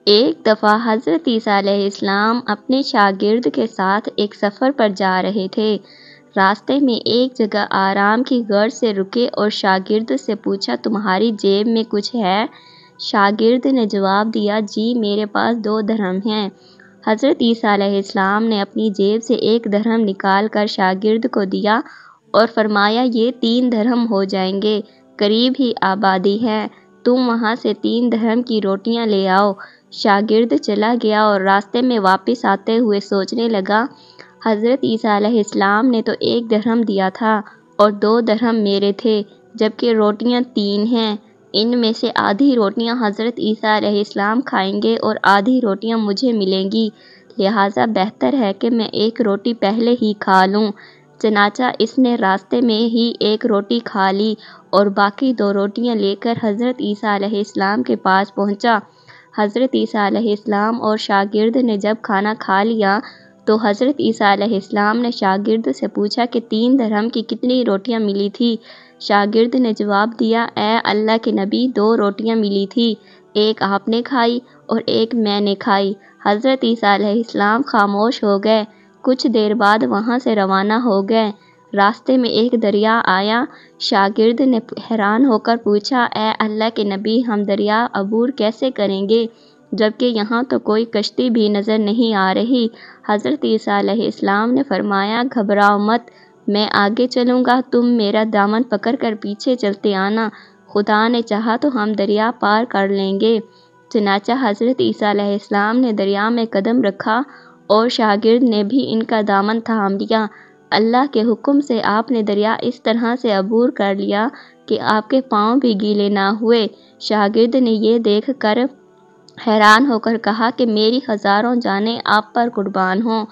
ایک دفعہ حضرت عیسیٰ علیہ السلام اپنے شاگرد کے ساتھ ایک سفر پر جا رہے تھے۔ راستے میں ایک جگہ آرام کی غرض سے رکے اور شاگرد سے پوچھا، تمہاری جیب میں کچھ ہے؟ شاگرد نے جواب دیا، جی میرے پاس 2 درہم ہیں۔ حضرت عیسیٰ علیہ السلام نے اپنی جیب سے 1 درہم نکال کر شاگرد کو دیا اور فرمایا، یہ 3 درہم ہو جائیں گے، قریب ہی آبادی ہے، تم وہاں سے 3 درہم کی روٹیاں لے آؤ۔ شاگرد چلا گیا اور راستے میں واپس آتے ہوئے سوچنے لگا، حضرت عیسیٰ علیہ السلام نے تو 1 درہم دیا تھا اور 2 درہم میرے تھے، جبکہ روٹیاں 3 ہیں۔ ان میں سے آدھی روٹیاں حضرت عیسیٰ علیہ السلام کھائیں گے اور آدھی روٹیاں مجھے ملیں گی، لہٰذا بہتر ہے کہ میں 1 روٹی پہلے ہی کھا لوں۔ چنانچہ اس نے راستے میں ہی 1 روٹی کھا لی اور باقی 2 روٹیاں لے کر حضرت عیسیٰ علیہ السلام کے پاس پہنچا۔ حضرت عیسیٰ علیہ السلام اور شاگرد نے جب کھانا کھا لیا تو حضرت عیسیٰ علیہ السلام نے شاگرد سے پوچھا کہ 3 درہم کی کتنی روٹیاں ملی تھی؟ شاگرد نے جواب دیا، اے اللہ کے نبی، 2 روٹیاں ملی تھی، ایک آپ نے کھائی اور ایک میں نے کھائی۔ حضرت عیسیٰ علیہ السلام خاموش ہو گئے، کچھ دیر بعد وہاں سے روانہ ہو گئے۔ راستے میں ایک دریا آیا، شاگرد نے حیران ہو کر پوچھا، اے اللہ کے نبی، ہم دریا عبور کیسے کریں گے جبکہ یہاں تو کوئی کشتی بھی نظر نہیں آ رہی؟ حضرت عیسیٰ علیہ السلام نے فرمایا، گھبراؤ مت، میں آگے چلوں گا، تم میرا دامن پکڑ کر پیچھے چلتے آنا، خدا نے چاہا تو ہم دریا پار کر لیں گے۔ چنانچہ حضرت عیسیٰ علیہ السلام نے دریا میں قدم رکھا اور شاگرد نے بھی ان کا دامن تھام لیا۔ اللہ کے حکم سے آپ نے دریا اس طرح سے عبور کر لیا کہ آپ کے پاؤں بھی گیلے نہ ہوئے۔ شاگرد نے یہ دیکھ کر حیران ہو کر کہا کہ میری ہزاروں جانیں آپ پر قربان ہوں،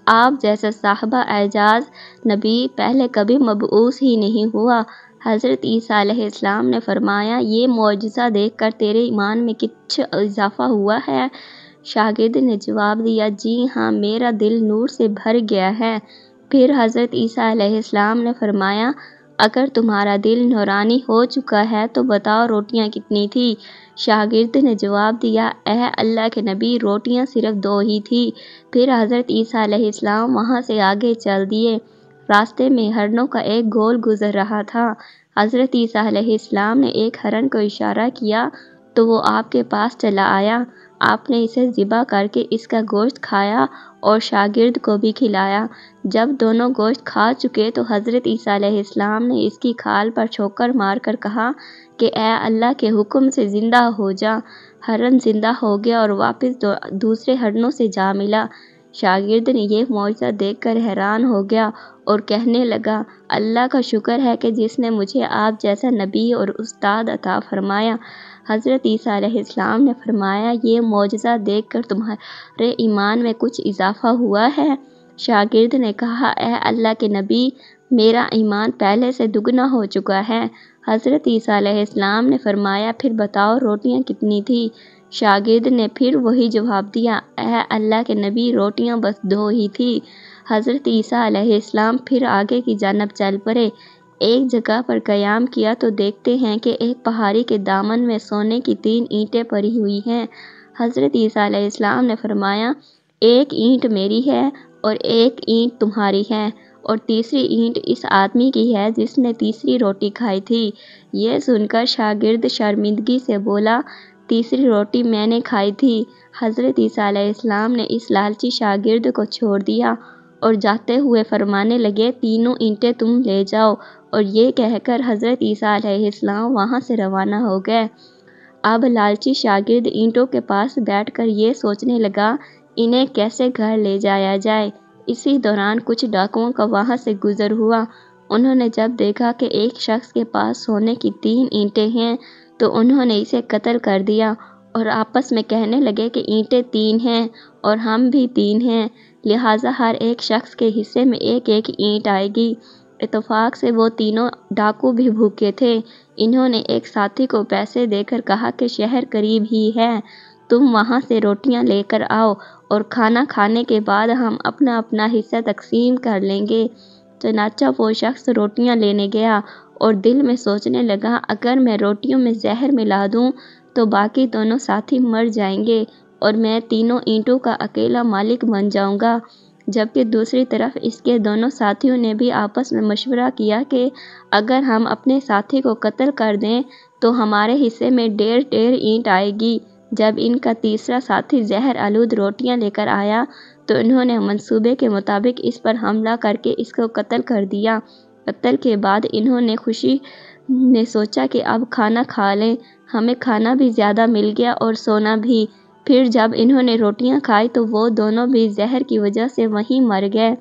آپ جیسا صاحب اعجاز نبی پہلے کبھی مبعوث ہی نہیں ہوا۔ حضرت عیسیٰ علیہ السلام نے فرمایا، یہ معجزہ دیکھ کر تیرے ایمان میں کچھ اضافہ ہوا ہے؟ شاگرد نے جواب دیا، جی ہاں، میرا دل نور سے بھر گیا ہے۔ پھر حضرت عیسیٰ علیہ السلام نے فرمایا، اگر تمہارا دل نورانی ہو چکا ہے تو بتاؤ روٹیاں کتنی تھی؟ شاگرد نے جواب دیا، اے اللہ کے نبی، روٹیاں صرف 2 ہی تھی۔ پھر حضرت عیسیٰ علیہ السلام وہاں سے آگے چل دیے۔ راستے میں ہرنوں کا ایک گول گزر رہا تھا۔ حضرت عیسیٰ علیہ السلام نے ایک ہرن کو اشارہ کیا تو وہ آپ کے پاس چلا آیا۔ آپ نے اسے ذبح کر کے اس کا گوشت کھایا اور شاگرد کو بھی کھلایا۔ جب دونوں گوشت کھا چکے تو حضرت عیسیٰ علیہ السلام نے اس کی کھال پر ٹھوکر مار کر کہا کہ اے اللہ کے حکم سے زندہ ہو جا۔ ہرن زندہ ہو گیا اور واپس دوسرے ہرنوں سے جا ملا۔ شاگرد نے یہ معجزہ دیکھ کر حیران ہو گیا اور کہنے لگا، اللہ کا شکر ہے کہ جس نے مجھے آپ جیسا نبی اور استاد عطا فرمایا۔ حضرت عیسیٰ علیہ السلام نے فرمایا، یہ معجزہ دیکھ کر تمہارے ایمان میں کچھ اضافہ ہوا ہے؟ شاگرد نے کہا، اے اللہ کے نبی، میرا ایمان پہلے سے دگنا ہو چکا ہے۔ حضرت عیسیٰ علیہ السلام نے فرمایا، پھر بتاؤ روٹیاں کتنی تھی؟ شاگرد نے پھر وہی جواب دیا، اے اللہ کے نبی، روٹیاں بس 2 ہی تھی۔ حضرت عیسیٰ علیہ السلام پھر آگے کی جانب چل پڑے۔ ایک جگہ پر قیام کیا تو دیکھتے ہیں کہ ایک پہاڑی کے دامن میں سونے کی 3 اینٹیں پڑی ہوئی ہیں۔ حضرت عیسیٰ علیہ السلام نے فرمایا، 1 اینٹ میری ہے اور 1 اینٹ تمہاری ہے اور تیسری اینٹ اس آدمی کی ہے جس نے تیسری روٹی کھائی تھی۔ یہ سن کر شاگرد شرمندگی سے بولا، تیسری روٹی میں نے کھائی تھی۔ حضرت عیسیٰ علیہ السلام نے اس لالچی شاگرد کو چھوڑ دیا اور جاتے ہوئے فرمانے لگے، 3 اینٹیں تم لے جاؤ، اور یہ کہہ کر حضرت عیسیٰ علیہ السلام وہاں سے روانہ ہو گئے۔ اب لالچی شاگرد اینٹوں کے پاس بیٹھ کر یہ سوچنے لگا، انہیں کیسے گھر لے جایا جائے۔ اسی دوران کچھ ڈاکوؤں کا وہاں سے گزر ہوا۔ انہوں نے جب دیکھا کہ ایک شخص کے پاس سونے کی 3 اینٹیں ہیں تو انہوں نے اسے قتل کر دیا اور آپس میں کہنے لگے کہ اینٹیں 3 ہیں اور ہم بھی 3 ہیں، لہٰذا ہر ایک شخص کے حصے میں 1 اینٹ آئے گی۔ اتفاق سے وہ تینوں ڈاکو بھی بھوکے تھے۔ انہوں نے ایک ساتھی کو پیسے دے کر کہا کہ شہر قریب ہی ہے، تم وہاں سے روٹیاں لے کر آؤ اور کھانا کھانے کے بعد ہم اپنا اپنا حصہ تقسیم کر لیں گے۔ چنانچہ وہ شخص روٹیاں لینے گیا اور دل میں سوچنے لگا، اگر میں روٹیوں میں زہر ملا دوں تو باقی دونوں ساتھی مر جائیں گے اور میں تینوں اینٹوں کا اکیلا مالک بن جاؤں گا۔ جبکہ دوسری طرف اس کے دونوں ساتھیوں نے بھی آپس میں مشورہ کیا کہ اگر ہم اپنے ساتھی کو قتل کر دیں تو ہمارے حصے میں ڈھیر اینٹ آئے گی۔ جب ان کا تیسرا ساتھی زہر آلود روٹیاں لے کر آیا تو انہوں نے منصوبے کے مطابق اس پر حملہ کر کے اس کو قتل کر دیا۔ قتل کے بعد انہوں نے خوشی نے سوچا کہ اب کھانا کھا لیں، ہمیں کھانا بھی زیادہ مل گیا اور سونا بھی۔ پھر جب انہوں نے روٹیاں کھائی تو وہ دونوں بھی زہر کی وجہ سے وہیں مر گئے۔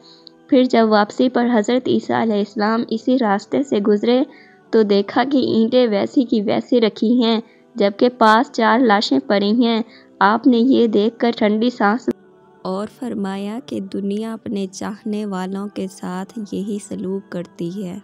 پھر جب واپسی پر حضرت عیسیٰ علیہ السلام اسی راستے سے گزرے تو دیکھا کہ اینٹیں ویسی کی ویسی رکھی ہیں جبکہ پاس 4 لاشیں پڑی ہیں۔ آپ نے یہ دیکھ کر ٹھنڈی سانس اور فرمایا کہ دنیا اپنے چاہنے والوں کے ساتھ یہی سلوک کرتی ہے۔